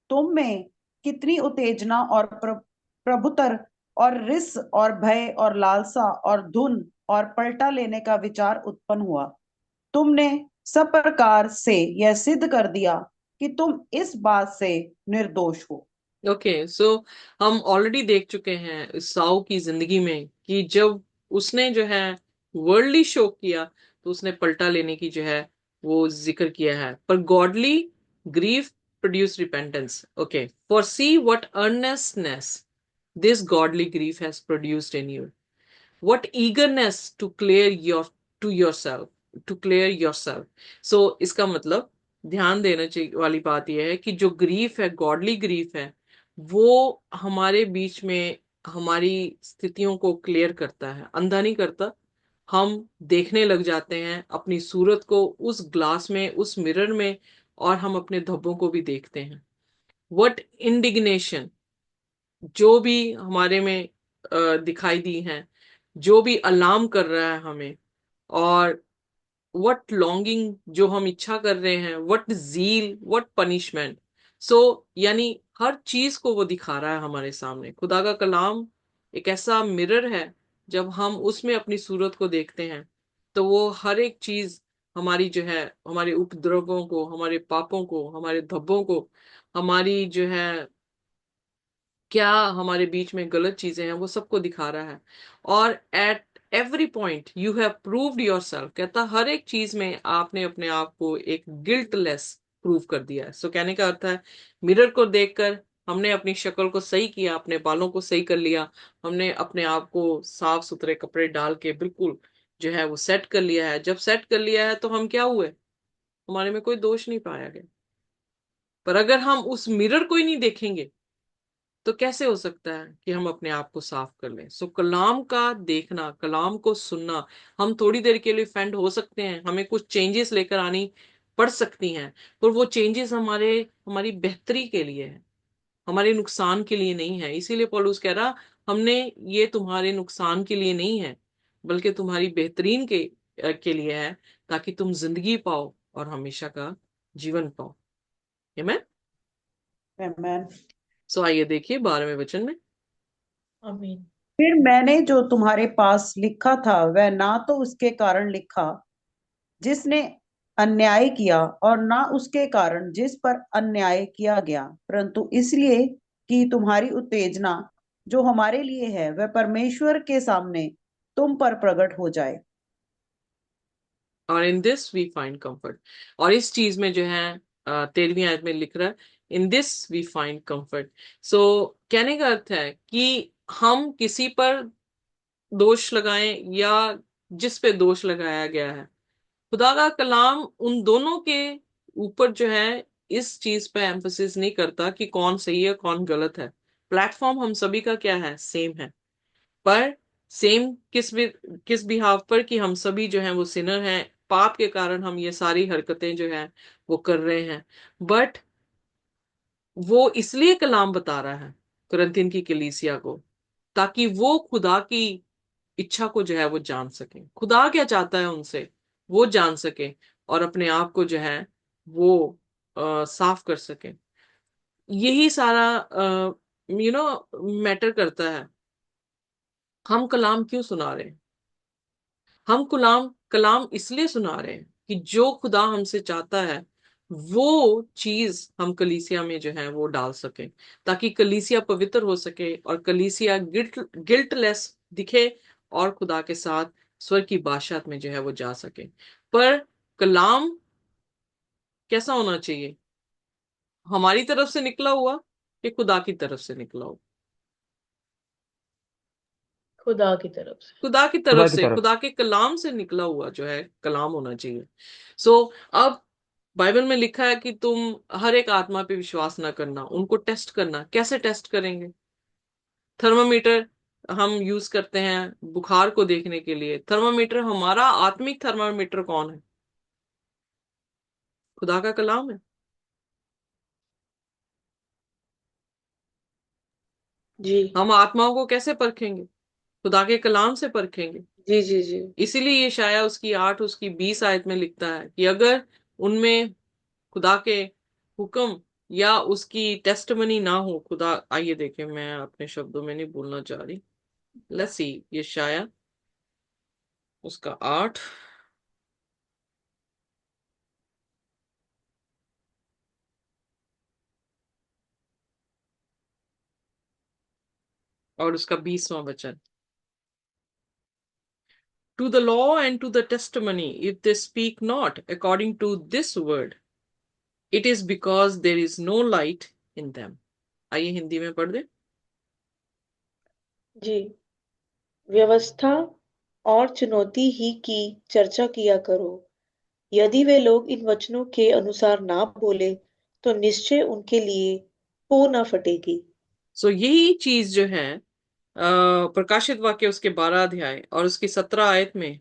तुम में कितनी उत्तेजना और प्रभुतर और रिस और भय और लालसा और धुन और पलटा लेने का विचार उत्पन्न हुआ। तुमने सब प्रकार से यह सिद्ध कर दिया कि तुम इस बात से निर्दोष हो। ओके, सो हम ऑलरेडी देख चुके हैं साउ की जिंदगी में कि जब उसने जो है वर्ल्डली शोक किया तो उसने पलटा लेने की जो है वो जिक्र किया है। पर godly grief produce repentance. Okay, for see what earnestness this godly grief has produced in you, what eagerness to clear your to yourself to clear yourself। so इसका मतलब ध्यान देना चाहिए वाली बात यह है कि जो ग्रीफ है, गॉडली ग्रीफ है, वो हमारे बीच में हमारी स्थितियों को क्लियर करता है, अंधा नहीं करता। हम देखने लग जाते हैं अपनी सूरत को उस ग्लास में, उस मिरर में, और हम अपने धब्बों को भी देखते हैं। वट इंडिग्नेशन जो भी हमारे में दिखाई दी है, जो भी अलार्म कर रहा है हमें, और वट लॉन्गिंग जो हम इच्छा कर रहे हैं, वट जील, वट पनिशमेंट। सो यानी हर चीज को वो दिखा रहा है हमारे सामने। खुदा का कलाम एक ऐसा मिरर है, जब हम उसमें अपनी सूरत को देखते हैं तो वो हर एक चीज हमारी जो है, हमारे उपद्रवों को, हमारे पापों को, हमारे धब्बों को, हमारी जो है क्या हमारे बीच में गलत चीजें हैं, वो सबको दिखा रहा है। और at every point you have proved your self, कहता हर एक चीज में आपने अपने आप को एक गिल्टलेस प्रूव कर दिया है। सो कहने का अर्थ है, मिरर को देखकर हमने अपनी शक्ल को सही किया, अपने बालों को सही कर लिया, हमने अपने आप को साफ सुथरे कपड़े डाल के बिल्कुल जो है वो सेट कर लिया है। जब सेट कर लिया है तो हम क्या हुए, हमारे में कोई दोष नहीं पाया गया। पर अगर हम उस मिरर को ही नहीं देखेंगे तो कैसे हो सकता है कि हम अपने आप को साफ कर लें। सो कलाम का देखना, कलाम को सुनना, हम थोड़ी देर के लिए फेंड हो सकते हैं, हमें कुछ चेंजेस लेकर आनी पड़ सकती हैं, पर वो चेंजेस हमारी बेहतरी के लिए है, हमारे नुकसान के लिए नहीं है। इसीलिए पौलुस कह रहा, हमने ये तुम्हारे नुकसान के लिए नहीं है बल्कि तुम्हारी बेहतरीन के लिए है, ताकि तुम जिंदगी पाओ और हमेशा का जीवन पाओ। आमीन। आमेन। सो आइए देखिए 12वें वचन में। आमीन। फिर मैंने जो तुम्हारे पास लिखा था वह ना तो उसके कारण लिखा जिसने अन्याय किया, और ना उसके कारण जिस पर अन्याय किया गया, परंतु इसलिए कि तुम्हारी उत्तेजना जो हमारे लिए है वह परमेश्वर के सामने तुम पर प्रकट हो जाए। और in this we find comfort, और इस चीज में जो है 13वीं आयत में लिख रहा है, in this we find comfort. So कहने का अर्थ है कि हम किसी पर दोष लगाएं या जिस पे दोष लगाया गया है, खुदा का कलाम उन दोनों के ऊपर जो है इस चीज पे एम्फोसिस नहीं करता कि कौन सही है कौन गलत है। प्लेटफॉर्म हम सभी का क्या है, सेम है। पर सेम किस बिहाव पर कि हम सभी जो हैं वो सिनर हैं, पाप के कारण हम ये सारी हरकतें जो है वो कर रहे हैं। बट वो इसलिए कलाम बता रहा है कुरिन्थियों की कलीसिया को, ताकि वो खुदा की इच्छा को जो है वो जान सके, खुदा क्या चाहता है उनसे वो जान सके, और अपने आप को जो है वो साफ कर सके। यही सारा मैटर करता है। हम कलाम क्यों सुना रहे हैं? हम कलाम कलाम इसलिए सुना रहे हैं कि जो खुदा हमसे चाहता है वो चीज हम कलीसिया में जो है वो डाल सके, ताकि कलीसिया पवित्र हो सके और कलीसिया गिल्टलेस दिखे, और खुदा के साथ स्वर्ग की बादशाहत में जो है वो जा सके। पर कलाम कैसा होना चाहिए? हमारी तरफ से निकला हुआ कि खुदा की तरफ से निकला हुआ? खुदा की तरफ से। खुदा की तरफ खुदा की से, तरफ खुदा के कलाम से निकला हुआ जो है कलाम होना चाहिए। सो अब बाइबल में लिखा है कि तुम हर एक आत्मा पे विश्वास ना करना, उनको टेस्ट करना। कैसे टेस्ट करेंगे? थर्मामीटर हम यूज करते हैं बुखार को देखने के लिए। थर्मामीटर, हमारा आत्मिक थर्मामीटर कौन है? खुदा का कलाम है। जी हम आत्माओं को कैसे परखेंगे? खुदा के कलाम से परखेंगे। जी जी जी। इसीलिए ये शाया उसकी 8 उसकी 20 आयत में लिखता है कि अगर उनमें खुदा के हुक्म या उसकी टेस्टमनी ना हो, खुदा, आइए देखें, मैं अपने शब्दों में नहीं बोलना चाह रही। लेट्स सी, ये शाया उसका 8 और उसका 20वां वचन। To the law and to the testimony, if they speak not according to this word, it is because there is no light in them. आइए हिंदी में पढ़ दे। जी। व्यवस्था और चुनौती ही की चर्चा किया करो। यदि वे लोग इन वचनों के अनुसार ना बोले तो निश्चय उनके लिए पो न फटेगी। सो यही चीज जो है प्रकाशित वाक्य उसके 12 अध्याय और उसकी 17 आयत में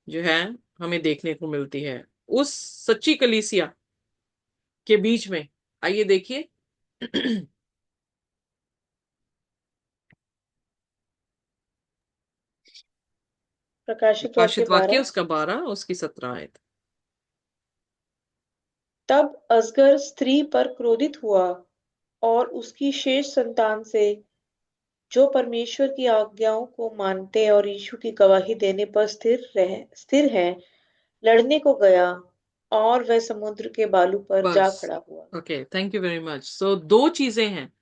जो है हमें देखने को मिलती है उस सच्ची कलीसिया के बीच में। आइए देखिए। प्रकाशित वाक्य प्रकाशित वाक्य 12। उसका 12 उसकी 17 आयत। तब अजगर स्त्री पर क्रोधित हुआ और उसकी शेष संतान से, जो परमेश्वर की आज्ञाओं को मानते और यीशु की गवाही देने पर स्थिर है, लड़ने को गया और वह समुद्र के बालू पर जा बस, खड़ा हुआ। Okay, thank you very much. So दो चीजें हैं।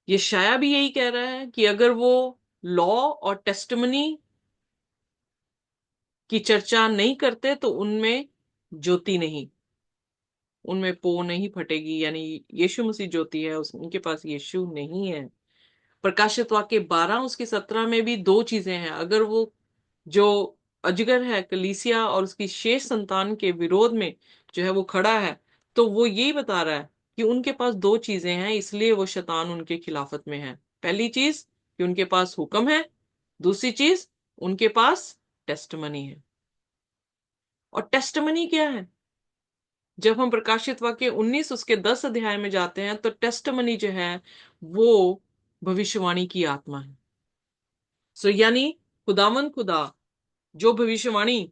ये शाया भी यही कह रहा है कि अगर वो लॉ और टेस्टमनी की चर्चा नहीं करते तो उनमें ज्योति नहीं, उनमें पो नहीं फटेगी, यानी यीशु मसीह ज्योति है, उनके पास यीशु नहीं है। प्रकाशित वाक्य 12 उसकी 17 में भी दो चीजें हैं। अगर वो जो अजगर है कलीसिया और उसकी शेष संतान के विरोध में जो है वो खड़ा है, तो वो यही बता रहा है कि उनके पास दो चीजें हैं, इसलिए वो शैतान उनके खिलाफत में है। पहली चीज कि उनके पास हुक्म है, दूसरी चीज उनके पास टेस्टमनी है। और टेस्टमनी क्या है? जब हम प्रकाशित वाक्य 19 उसके 10 अध्याय में जाते हैं तो टेस्टमनी जो है वो भविष्यवाणी की आत्मा है। सो यानी खुदावन खुदा जो भविष्यवाणी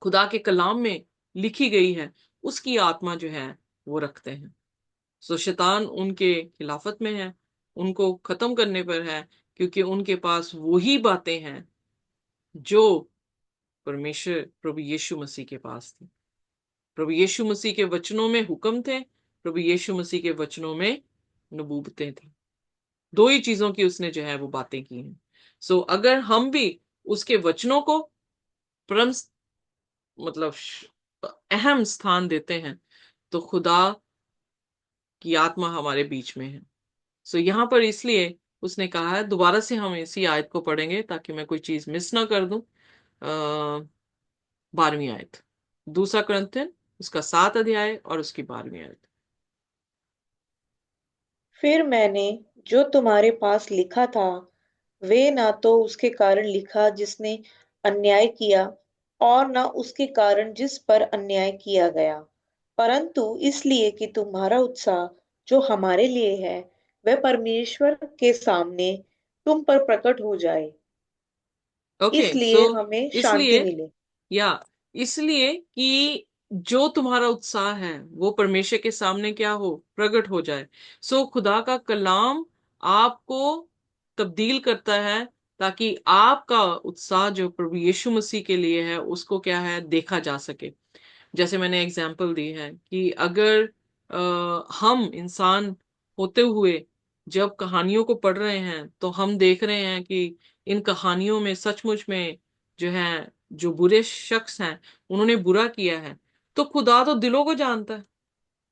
खुदा के कलाम में लिखी गई है उसकी आत्मा जो है वो रखते हैं। सो शैतान उनके खिलाफत में है, उनको खत्म करने पर है, क्योंकि उनके पास वही बातें हैं जो परमेश्वर प्रभु यीशु मसीह के पास थी। प्रभु यीशु मसीह के वचनों में हुक्म थे, प्रभु यीशु मसीह के वचनों में नबूवतें थी। दो ही चीजों की उसने जो है वो बातें की हैं। सो अगर हम भी उसके वचनों को परम, मतलब अहम स्थान देते हैं, तो खुदा की आत्मा हमारे बीच में है। सो यहाँ पर इसलिए उसने कहा है, दोबारा से हम इसी आयत को पढ़ेंगे ताकि मैं कोई चीज मिस ना कर दूं। 12वीं आयत, दूसरा कुरिन्थियन उसका 7 अध्याय और उसकी 12वीं आयत। फिर मैंने जो तुम्हारे पास लिखा था वे ना तो उसके कारण लिखा जिसने अन्याय किया और न उसके कारण जिस पर अन्याय किया गया, परंतु इसलिए कि तुम्हारा उत्साह जो हमारे लिए है वह परमेश्वर के सामने तुम पर प्रकट हो जाए, ओके, सो इसलिए हमें शांति इसलिए, मिले। या इसलिए कि जो तुम्हारा उत्साह है वो परमेश्वर के सामने क्या हो, प्रकट हो जाए। सो खुदा का कलाम आपको तब्दील करता है ताकि आपका उत्साह जो प्रभु यीशु मसीह के लिए है उसको क्या है, देखा जा सके। जैसे मैंने एग्जाम्पल दी है कि अगर हम इंसान होते हुए जब कहानियों को पढ़ रहे हैं तो हम देख रहे हैं कि इन कहानियों में सचमुच में जो है, जो बुरे शख्स हैं उन्होंने बुरा किया है, तो खुदा तो दिलों को जानता है।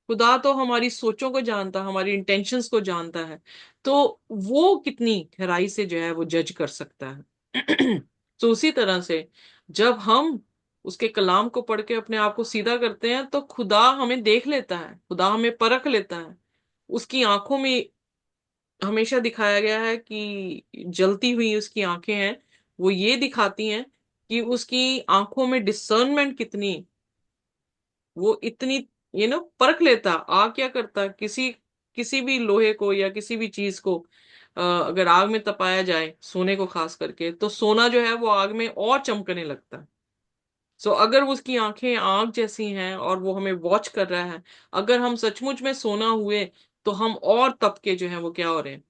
खुदा तो हमारी सोचों को जानता, हमारी इंटेंशंस को जानता है, तो वो कितनी गहराई से जो है वो जज कर सकता है। तो उसी तरह से जब हम उसके कलाम को पढ़ के अपने आप को सीधा करते हैं, तो खुदा हमें देख लेता है, खुदा हमें परख लेता है। उसकी आंखों में हमेशा दिखाया गया है कि जलती हुई उसकी आंखें हैं, वो ये दिखाती हैं कि उसकी आंखों में डिसर्नमेंट कितनी, वो इतनी परख लेता। आग क्या करता, किसी किसी भी लोहे को या किसी भी चीज को अगर आग में तपाया जाए, सोने को खास करके, तो सोना जो है वो आग में और चमकने लगता है। सो अगर उसकी आंखें आग जैसी हैं और वो हमें वॉच कर रहा है, अगर हम सचमुच में सोना हुए, तो हम और तप के जो है वो क्या हो रहे हैं,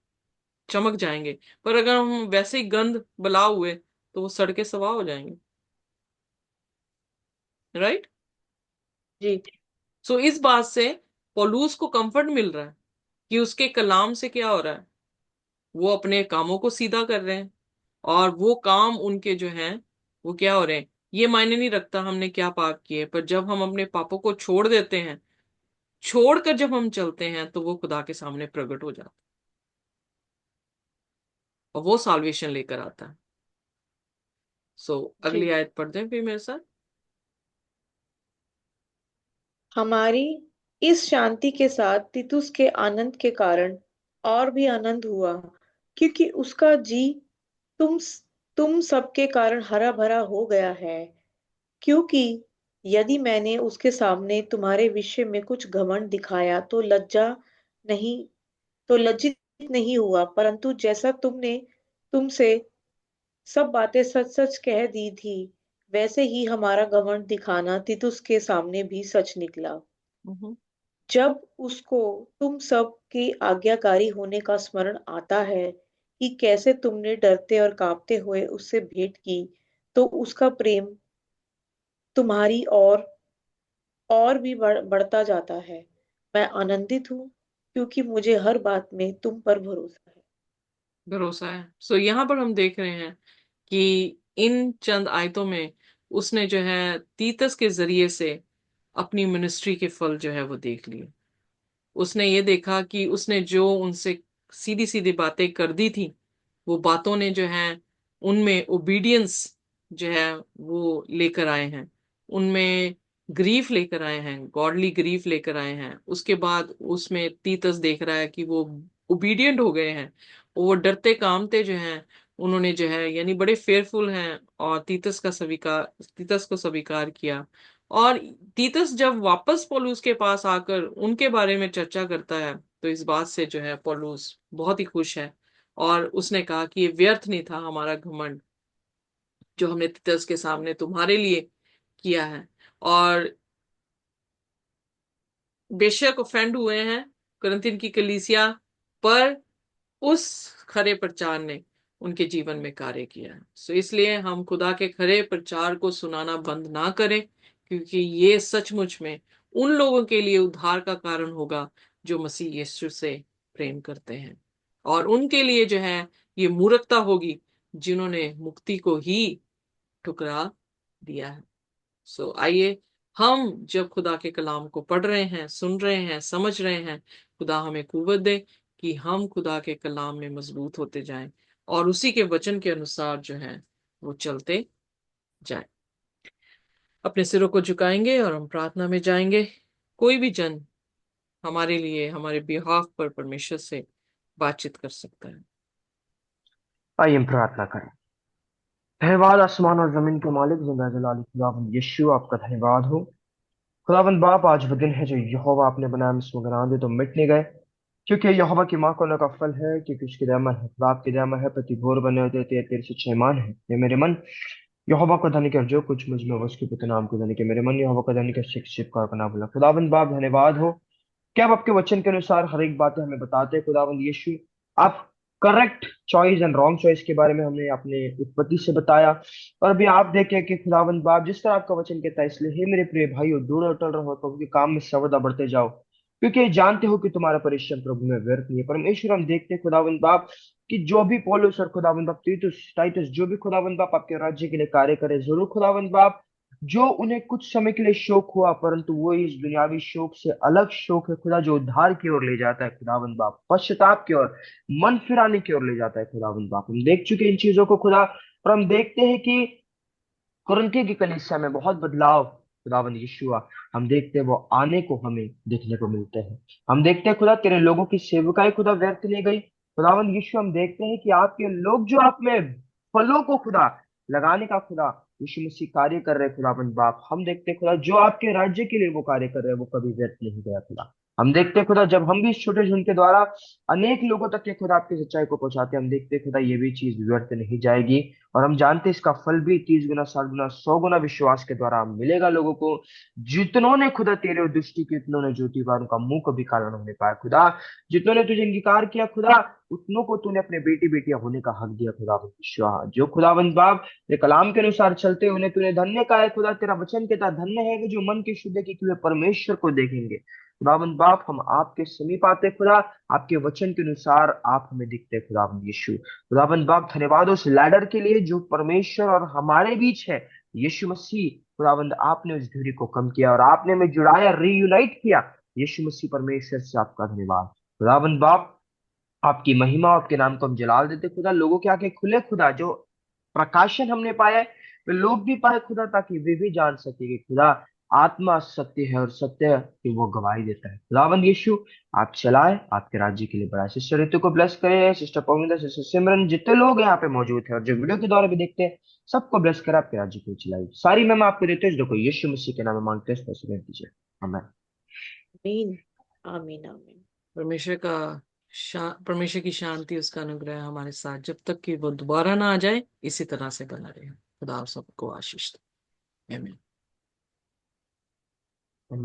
चमक जाएंगे। पर अगर हम वैसे ही गंद बला हुए, तो वो सड़ के स्वभाव हो जाएंगे। राइट। जी। सो इस बात से पौलुस को कंफर्ट मिल रहा है कि उसके कलाम से क्या हो रहा है, वो अपने कामों को सीधा कर रहे हैं। और वो काम उनके जो हैं वो क्या हो रहे हैं, ये मायने नहीं रखता हमने क्या पाप किए, पर जब हम अपने पापों को छोड़ देते हैं, छोड़कर जब हम चलते हैं, तो वो खुदा के सामने प्रकट हो जाता है और वो साल्वेशन लेकर आता है। सो अगली जी। आयत पढ़ दें फिर मेरे साथ। हमारी इस शांति के साथ तीतुस के आनंद के कारण और भी आनंद हुआ, क्योंकि उसका जी तुम तुम सबके कारण हरा भरा हो गया है। क्योंकि यदि मैंने उसके सामने तुम्हारे विषय में कुछ घमंड दिखाया नहीं तो लज्जित नहीं हुआ, परंतु जैसा तुमसे सब बातें सच सच कह दी थी, वैसे ही हमारा घमंड दिखाना तीतुस के सामने भी सच निकला। हम्म। जब उसको तुम सब की आज्ञाकारी होने का स्मरण आता है कि कैसे तुमने डरते और कांपते हुए उससे भेंट की, तो उसका प्रेम तुम्हारी और भी बढ़ता जाता है। मैं आनंदित हूँ, क्योंकि मुझे हर बात में तुम पर भरोसा है। भरोसा है। सो यहाँ पर हम देख रहे हैं कि इन चंद आयतों में उसने जो है तीतस के जरिए से अपनी मिनिस्ट्री के फल जो है वो देख लिए। उसने ये देखा कि उसने जो उनसे सीधी सीधी बातें कर दी थी, वो बातों ने जो है उनमें ओबीडियंस जो है वो लेकर आए हैं, उनमें ग्रीफ लेकर आए हैं, गॉडली ग्रीफ लेकर आए हैं। उसके बाद उसमें तीतस देख रहा है कि वो ओबीडियंट हो गए हैं, वो डरते कामते जो हैं, उन्होंने जो है यानी बड़े फेयरफुल हैं और तीतस को स्वीकार किया। और तीतस जब वापस पौलुस के पास आकर उनके बारे में चर्चा करता है, तो इस बात से जो है पौलुस बहुत ही खुश है। और उसने कहा कि ये व्यर्थ नहीं था हमारा घमंड, जो हमने तीतस के सामने तुम्हारे लिए किया है। और बेशक ऑफेंड हुए हैं कुरिन्थियों की कलीसिया, पर उस खरे प्रचार ने उनके जीवन में कार्य किया है। सो इसलिए हम खुदा के खरे प्रचार को सुनाना बंद ना करें, क्योंकि ये सचमुच में उन लोगों के लिए उद्धार का कारण होगा जो मसीह यीशु से प्रेम करते हैं। और उनके लिए जो है ये मूर्खता होगी जिन्होंने मुक्ति को ही ठुकरा दिया है। सो आइए, हम जब खुदा के कलाम को पढ़ रहे हैं, सुन रहे हैं, समझ रहे हैं, खुदा हमें कुव्वत दे कि हम खुदा के कलाम में मजबूत होते जाएं और उसी के वचन के अनुसार जो है वो चलते जाएं। अपने सिरों को झुकाएंगे और हम प्रार्थना में जाएंगे। कोई भी जन हमारे लिए, हमारे बिहाफ पर परमेश्वर से बातचीत कर सकता है। आइए हम प्रार्थना करें। धन्यवाद आसमान और जमीन के मालिक जिंदा जलाली खुदावंद यीशु, आपका धन्यवाद हो। खुदावंद बाप, आज वो दिन है जो यहोवा आपने बनाया, हम इसमें गुनाह दे तो मिट नहीं गए, क्योंकि यहोवा की माँ को का फल है, क्योंकि उसकी रहमत है। बाप की रहमत है, प्रति भोर बने होते तेरे से छैमान है। ये मेरे मन यहोवा को धनी कर, जो कुछ मुझ में वो उसके पुत्र नाम को धनी के। मेरे मन यहोवा को धनी कर, शिक्षित का ना बोला। खुदावंद बाप धन्यवाद हो कि आप आपके वचन के अनुसार हर एक बातें हमें बताते हैं। खुदावंद यीशु, आप correct choice and wrong choice के बारे में हमें अपने उत्पत्ति से बताया। और अभी आप देखें कि खुदावंद बाप, जिस तरह आपका वचन कहता है, इसलिए हे मेरे प्रिय भाइयों, दूर और टल रहो, प्रभु के काम में सर्वदा बढ़ते जाओ, क्योंकि जानते हो कि तुम्हारा परिश्रम प्रभु में व्यर्थ नहीं है। परमेश्वर, हम देखते हैं खुदावंद बाप कि जो भी पौलुस और खुदावंद बाप तीतुस टाइटस, जो भी खुदावंद बाप आपके राज्य के लिए कार्य करे, जरूर खुदावंद बाप जो उन्हें कुछ समय के लिए शौक हुआ, परंतु वो इस दुनियावी शौक से अलग शौक है खुदा, जो उद्धार की ओर ले जाता है खुदावंद बाप, पश्चाताप की ओर, मन फिराने की ओर ले जाता है खुदावंद बाप। हम देख चुके हैं इन चीजों को खुदा, और हम देखते हैं कि कुरिन्थियों की कलीसिया में बहुत बदलाव खुदावंद यीशुआ हम देखते हैं वो आने को हमें देखने को मिलते हैं। हम देखते हैं खुदा तेरे लोगों की सेवकाई खुदा व्यर्थ नहीं गई खुदावंद यीशु। हम देखते हैं कि आपके लोग जो आप में फलों को खुदा लगाने का खुदा यीशु मसीह कार्य कर रहे खुदावंद बाप, हम देखते हैं खुदा जो आपके राज्य के लिए वो कार्य कर रहे हैं वो कभी व्यर्थ नहीं गया खुदा। हम देखते हैं खुदा जब हम भी इस छोटे झुंड के द्वारा अनेक लोगों तक के खुदा आपकी सच्चाई को पहुंचाते हैं, हम देखते हैं खुदा ये भी चीज व्यर्थ नहीं जाएगी। और हम जानते हैं इसका फल भी 30 गुना, 60 गुना, 100 गुना विश्वास के द्वारा मिलेगा लोगों को। जितनों ने खुदा तेरे और दृष्टि की, उतनों ने ज्योति बारों का मुंह कभी काला नहीं होने पाया खुदा। जितनों ने तुझे अंगीकार किया खुदा, उतनों को तूने अपने बेटी बेटियां होने का हक दिया खुदा विश्वास। जो खुदावंद बाप तेरे कलाम के अनुसार चलते हैं, उन्हें तूने धन्य कहा है खुदा। तेरा वचन कहता है धन्य है वो जो मन की शुद्ध की हुए परमेश्वर को देखेंगे। खुदावंद बाप हम आपके समीप आते खुदा, आपके वचन के अनुसार आप हमें दिखते खुदावंद यीशु। खुदावंद बाप धन्यवाद उस लैडर के लिए जो परमेश्वर और हमारे बीच है, यीशु मसीह। खुदावंद आपने उस दूरी को कम किया और आपने हमें जुड़ाया, रीयूनाइट किया। यीशु मसीह परमेश्वर से आपका धन्यवाद खुदावंद बाप। आपकी महिमा, आपके नाम को हम जलाल देते खुदा। लोगों के आंखें खुले खुदा, जो प्रकाशन हमने पाया है वे लोग भी पाए खुदा, ताकि वे भी जान सके कि खुदा आत्मा सत्य है और सत्य है कि वो गवाही देता है। खुदावंद यीशु आप चलाए, आपके राज्य के लिए बढ़ाए। सिस्टर ऋतु को ब्लेस करें, सिस्टर पविंदर, सिस्टर सिमरन, जितने लोग यहाँ पे मौजूद हैं और जो वीडियो के द्वारा भी देखते हैं, सबको ब्लेस कर आपके राज्य को चलाइए। सारी महिमा आपको देते हैं, देखो यीशु मसीह के नाम में मांगते हैं, दीजिए। आमीन। आमीन आमीन आमीन। परमेश्वर का परमेश्वर की शांति, उसका अनुग्रह हमारे साथ जब तक कि वो दोबारा ना आ जाए इसी तरह से बना रहे। खुदा आप सबको आशीष दे। आमीन।